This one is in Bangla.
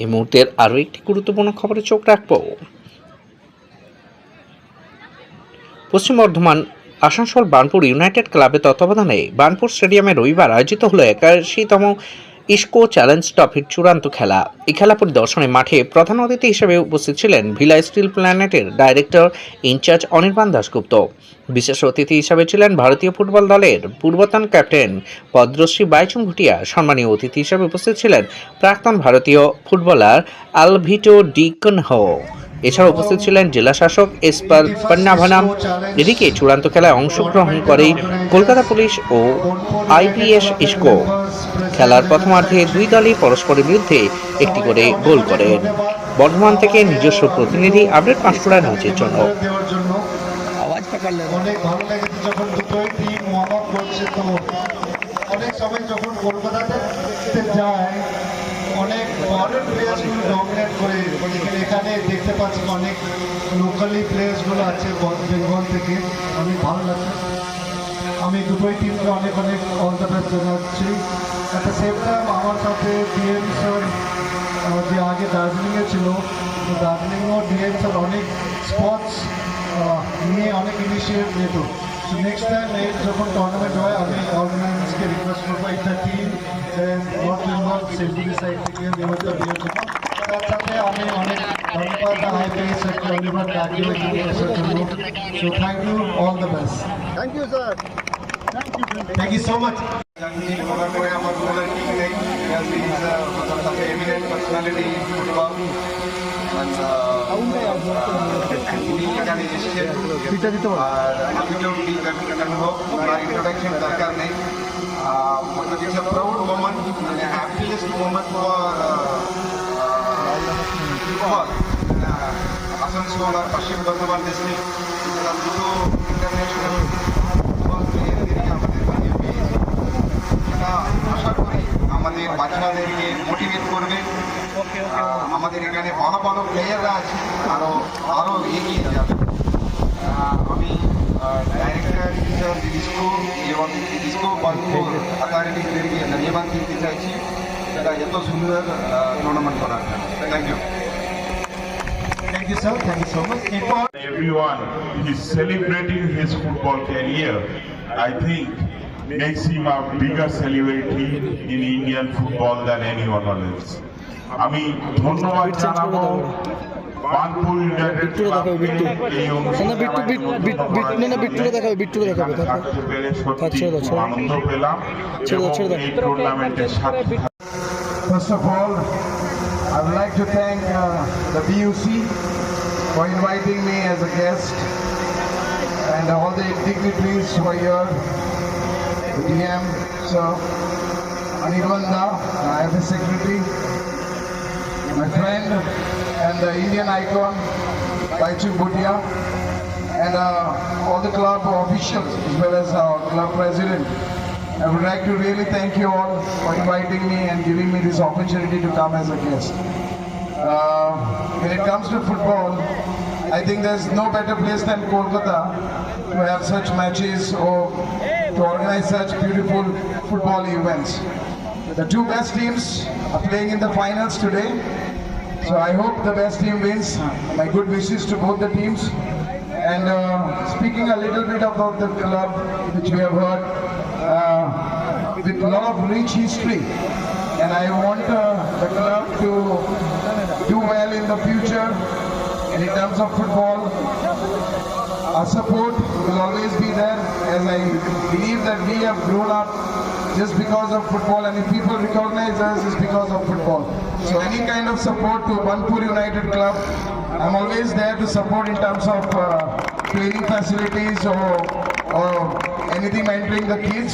এই মুহূর্তের আরও একটি গুরুত্বপূর্ণ খবরে চোখ রাখব। পশ্চিম বর্ধমান আসানসোল বার্নপুর ইউনাইটেড ক্লাবের তত্ত্বাবধানে বার্নপুর স্টেডিয়ামে রবিবার আয়োজিত হল 81তম ইস্কো চ্যালেঞ্জ ট্রফির চূড়ান্ত খেলা। এই খেলা পরিদর্শনে মাঠে প্রধান অতিথি হিসেবে উপস্থিত ছিলেন ভিলা স্টিল প্ল্যানেটের ডাইরেক্টর ইনচার্জ অনির্বাণ দাশগুপ্ত। বিশেষ অতিথি হিসেবে ছিলেন ভারতীয় ফুটবল দলের পূর্বতন ক্যাপ্টেন পদ্মশ্রী বাইচুং ভুটিয়া। সম্মানীয় অতিথি হিসেবে উপস্থিত ছিলেন প্রাক্তন ভারতীয় ফুটবলার আলভিটো ডি কনহো। এছাড়া উপস্থিত ছিলেন জেলা শাসক এসপার পন্নাভানাম। এদিকে চূড়ান্ত খেলায় অংশগ্রহণ করে কলকাতা পুলিশ ও আইপিএস ইস্কো। খেলার প্রথমার্ধে দুই দলই পরস্পরের বিরুদ্ধে একটি করে গোল করেন। বর্ধমান থেকে নিজস্ব প্রতিনিধি আপডেট পাঁশকুড়া নিউজের জন্য। অনেক ভালো লেগেছে যখন দুটোই টিম ওয়ার্ম আপ করছে। তো অনেক সময় যখন কলকাতাতে যায় অনেক ফরেন প্লেয়ার্সগুলো ডমিনেট করে, এখানে দেখতে পাচ্ছি অনেক লোকালি প্লেয়ার্সগুলো আছে বেঙ্গল থেকে। অনেক ভালো লাগছে। আমি দুটোই টিমকে অনেক অনেক অল দ্য বেস্ট জানাচ্ছি। অ্যাট দ্য সেম টাইম আমার সাথে ডিএম স্যার যে আগে দার্জিলিংয়ে ছিল, তো দার্জিলিংও ডিএম স্যার অনেক স্পটস নিয়ে অনেক ইনিশিয়েটিভ নিত। সো নেক্সট টাইম যখন টুর্নামেন্ট হয় আমি অর্গানাইজারকে রিকোয়েস্ট করবো এই the team north Bengal Centauri side থেকে ব্যবস্থা দেওয়ার জন্য। তার সাথে আমি অনেক ধন্যবাদ আইপিএস অনির্বাণ দাশগুপ্তকে আসার জন্য। So thank you, all the best. Thank you sir. Thank you so much. দরকার নেই। It's a proud moment and a happiest moment for football. Asansol R Paschim Bardhaman district দুটো ইন্টারন্যাশনাল ফুটবল প্লেয়ারদেরকে আমাদের বানিয়ে পেয়েছে। এটা আশা করি আমাদের বাচ্চাদেরকে মোটিভেট করবে। আমাদের এখানে ভালো ভালো প্লেয়াররা আছে, আরও এগিয়ে যাবে। আমি ডাইরেক্টর ইসকো এবং ইসকো বার্নপুর অথরিটিদেরকে ধন্যবাদ দিতে চাইছি এটা এত সুন্দর টুর্নামেন্ট করার জন্য। Thank you. Thank you, sir. Thank you so much. Everyone is celebrating his football career. I think makes him a bigger celebrity in Indian football than anyone else. আমি ধন্যবাদ জানাবো বার্নপুর ইউনাইটেড ক্লাবকে এই অনুষ্ঠানে আনন্দ পেলাম এবং এই টুর্নামেন্টের সাথে। First of all, I would like to thank the BUC for inviting me as a guest, and all the dignitaries who are here, the DM, Sir Anirbanda, IFS Secretary, my friend and the Indian icon, Baichung Bhutia, and all the club officials as well as our club president. I would like to really thank you all for inviting me and giving me this opportunity to come as a guest. When it comes to football, I think there's no better place than Kolkata to have such matches or to organize such beautiful football events. The two best teams are playing in the finals today, so I hope the best team wins. My good wishes to both the teams. And speaking a little bit about the club, which we have heard, with a lot of rich history, and I want the club to do well in the future. And in terms of football, our support will always be there, as I believe that we have grown up just because of football, and if people recognize us, it's because of football. So any kind of support to Bankpur United Club, I'm always there to support in terms of training facilities or anything mentoring the kids.